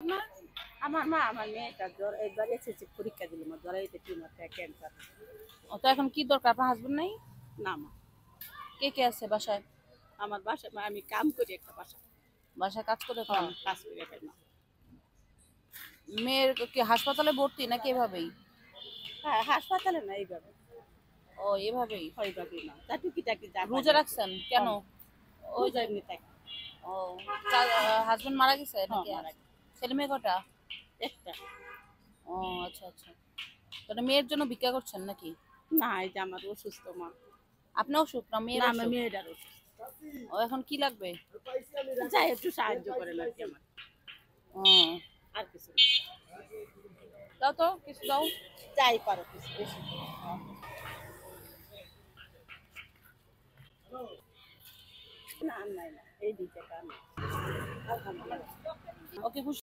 না, আমার মা আমার মেয়েটা জ্বর একবার এসেছে পরীক্ষা দিল আমার জ্বর এইতে টিউমার ক্যান্সার। ও তো এখন কি দরকার? আপনার হাজবেন্ড নাই? না মা, কে কে আছে বাসায়? আমার বাসায় মা আমি কাম করি একটা বাসা। বাসায় কাজ করে খান? হ্যাঁ, কাজ করি খাই মা। মেয়ের কি হাসপাতালে ভর্তি নাকি এভাবেই? হ্যাঁ, হাসপাতালে না এইভাবে। ও এভাবেই। ওইভাবেই না। তা টুকিটাকি যা রোজা পারি। রাখছেন কেন? ওই রোজা এমনি থাকি। ও হাজবেন্ড মারা গেছে হ্যাঁ, নাকি? মারা গেছে। ছেলে মেয়ে কটা? একটা। ও আচ্ছা আচ্ছা। তাহলে মেয়ের জন্য ভিক্ষা করছেন নাকি? না, এই যে আমার অসুস্থ মা। আপনি অসুখ না মেয়ের না, আমার অসুখ? মেয়েটার অসুস্থ। ও এখন কি লাগবে? যাই একটু সাহায্য করেন আর কি আমার। ও আর কিছু না। দাও তো কিছু দাও। যাই পারো কিছু বেশি। না, আর নাই না। এই ২ টাকা না। আলহামদুলিল্লাহ। ওকে খুশি